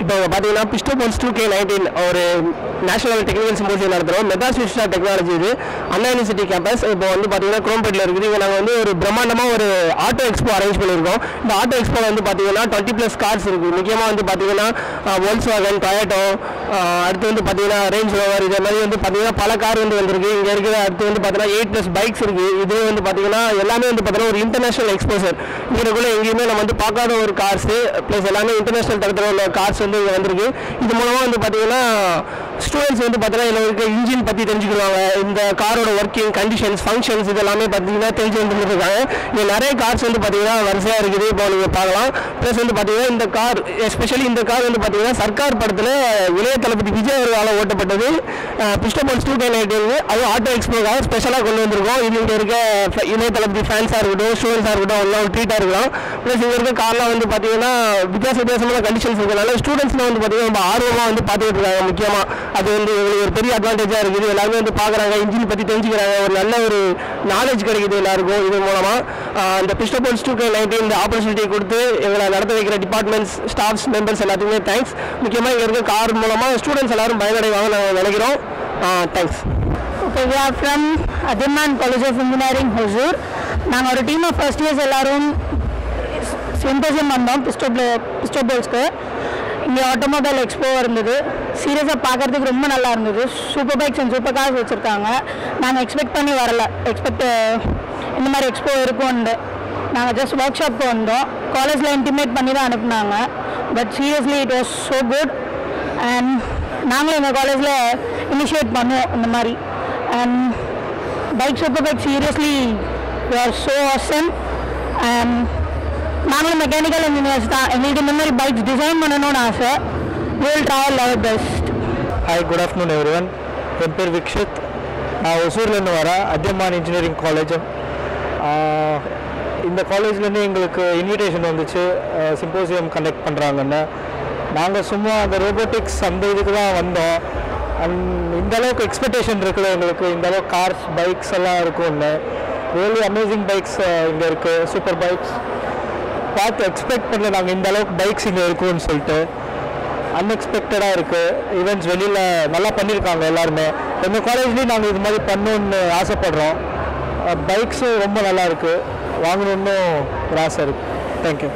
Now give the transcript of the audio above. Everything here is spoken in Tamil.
இப்போ பார்த்தீங்கன்னா பிஸ்டோபோல்ஸ் 2K19 ஒரு நேஷனல் டெக்னிக்கல் சிம்போசியம் நடத்துகிறோம். மெட்ராஸ் இன்ஸ்டியூட் ஆஃப் டெக்னாலஜி இது அண்ணா யூனிவர்சிட்டி கேம்பஸ். இப்போ வந்து பார்த்தீங்கன்னா குரோம்பேட்டில் இருக்குது. இங்கே நாங்கள் வந்து ஒரு பிரம்மாண்டமாக ஒரு ஆட்டோ எக்ஸ்போ அரேஞ்ச் பண்ணியிருக்கோம். இந்த ஆட்டோ எக்ஸ்போ வந்து பார்த்தீங்கன்னா 20+ கார்ஸ் இருக்குது. முக்கியமாக வந்து பார்த்தீங்கன்னா வோல்க்ஸ்வாகன், டொயோட்டோ, அடுத்து வந்து பார்த்தீங்கன்னா ரேஞ்ச் ரோவர், இதே மாதிரி வந்து பார்த்தீங்கன்னா பல கார் வந்து வந்திருக்கு. இங்கே இருக்கிற அடுத்து வந்து பார்த்தீங்கன்னா 8+ பைக்ஸ் இருக்குது. இது வந்து பார்த்தீங்கன்னா எல்லாமே வந்து பார்த்தீங்கன்னா ஒரு இன்டர்நேஷனல் எக்ஸ்போசர். இங்கேக்குள்ளே எங்கேயுமே நம்ம வந்து பார்க்காத ஒரு கார்ஸு ப்ளஸ் எல்லாமே இன்டர்நேஷனல் தரத்தில் உள்ள கார்ஸ் வந்து இங்கே வந்திருக்கு. இது மூலமாக வந்து பார்த்தீங்கன்னா ஸ்டூடெண்ட்ஸ் வந்து பார்த்தீங்கன்னா இதில் இருக்க இன்ஜின் பற்றி தெரிஞ்சுக்கிறாங்க. இந்த காரோட ஒர்க்கிங் கண்டிஷன்ஸ், ஃபங்க்ஷன்ஸ் இதெல்லாமே பார்த்தீங்கன்னா தெரிஞ்சு வந்துருக்காங்க. இங்கே நிறைய கார்ஸ் வந்து பார்த்தீங்கன்னா வரிசையாக இருக்குது. இப்போ நீங்கள் பார்க்கலாம். ப்ளஸ் வந்து பார்த்தீங்கன்னா இந்த கார் எஸ்பெஷலி இந்த கார் வந்து பார்த்தீங்கன்னா சர்க்கார் படத்தில் இளைய தளபதி விஜய் அவர்களால் ஓட்டப்பட்டது. பிஸ்டோபோல்ஸ் 2K19 அது ஆட்டோ எக்ஸ்போக்காக ஸ்பெஷலாக கொண்டு வந்திருக்கோம். இது இங்கே இருக்க இளைய தளபதி ஃபேன்ஸாக இருக்கட்டும், ஸ்டூடெண்ட்ஸாக இருக்கட்டும், எல்லாம் ஒரு ட்ரீட்டாக இருக்கலாம். ப்ளஸ் இங்கே இருக்க கார்லாம் வந்து பார்த்தீங்கன்னா வித்தியாசமான கண்டிஷன்ஸ் இருக்கிறனால ஸ்டூடெண்ட்ஸ்லாம் வந்து பார்த்தீங்கன்னா ரொம்ப ஆர்வமாக வந்து பார்த்துட்டு இருக்காங்க. முக்கியமாக அது வந்து எங்களுக்கு ஒரு பெரிய அட்வான்டேஜாக இருக்குது. எல்லாருமே வந்து பார்க்குறாங்க, இன்ஜின் பற்றி தெரிஞ்சுக்கிறாங்க, ஒரு நல்ல ஒரு நாலேஜ் கிடைக்குது எல்லாருக்கும். இது மூலமாக இந்த பிஸ்டோபோல்ஸ் 2K19 இந்த ஆப்பர்ச்சுனிட்டி கொடுத்து எங்களை நடத்த வைக்கிற டிபார்ட்மெண்ட்ஸ், ஸ்டாஃப்ஸ், மெம்பர்ஸ் எல்லாத்துக்குமே தேங்க்ஸ். முக்கியமாக இங்கே இருக்க கார் மூலமாக ஸ்டூடெண்ட்ஸ் எல்லாரும் பயனடைவாங்க நாங்கள் நினைக்கிறோம். Thanks. Okay, we are from Adhiman College of Engineering, Hosur. நாங்கள் ஒரு டீம் ஆஃப் ஃபர்ஸ்ட் இயர்ஸ் எல்லாரும் சிம்போசியம் வந்தோம் பிஸ்டோபோல்ஸ்க்கு. இங்கே ஆட்டோமொபைல் எக்ஸ்போ இருந்தது. சீரியஸாக பார்க்குறதுக்கு ரொம்ப நல்லா இருந்தது. Super bikes and super cars வச்சுருக்காங்க. நாங்கள் எக்ஸ்பெக்ட் பண்ணி வரல, இந்த மாதிரி எக்ஸ்போ இருக்கும்னு. நாங்கள் ஜஸ்ட் ஒர்க் ஷாப்க்கு வந்தோம். காலேஜில் இன்டிமேட் பண்ணி தான் அனுப்புனாங்க. But seriously it was so good. And நாங்களும் எங்கள் காலேஜில் இனிஷியேட் பண்ணுவோம் இந்த மாதிரி. And bike super bike seriously we are so awesome. And நாங்களும் மெக்கானிக்கல் இன்ஜினியர்ஸ் தான். எங்களுக்கு இந்த மாதிரி பைக்ஸ் டிசைன் பண்ணணும்னு ஆசை. We will try our best. Hi, good afternoon everyone. என் பேர் விக்ஷித். நான் ஒசூர்லேருந்து வரேன். Athiyaman engineering college. இந்த காலேஜ்லேருந்து எங்களுக்கு இன்விடேஷன் வந்துச்சு சிம்போசியம் கண்டக்ட் பண்ணுறாங்கன்னு. நாங்கள் சும்மா அந்த ரோபோட்டிக்ஸ் அந்த இதுக்கு தான் வந்தோம். அண்ட் இந்தளவுக்கு எக்ஸ்பெக்டேஷன் இருக்குல்ல எங்களுக்கு, இந்தளவுக்கு கார்ஸ் பைக்ஸ் எல்லாம் இருக்கும்னு. ரியலி அமேசிங் பைக்ஸ் இங்கே இருக்குது, சூப்பர் பைக்ஸ். பார்த்து எக்ஸ்பெக்ட் பண்ணல நாங்கள் இந்தளவுக்கு பைக்ஸ் இங்கே இருக்குன்னு சொல்லிட்டு. அன்எக்ஸ்பெக்டடாக இருக்குது. ஈவெண்ட்ஸ் வெளியில் நல்லா பண்ணியிருக்காங்க எல்லாருமே. எங்கள் காலேஜ்லேயும் நாங்கள் இது மாதிரி பண்ணணுன்னு ஆசைப்படுறோம். பைக்ஸும் ரொம்ப நல்லா இருக்குது, வாங்கணுன்னு ஒரு ஆசை இருக்குது. தேங்க்யூ.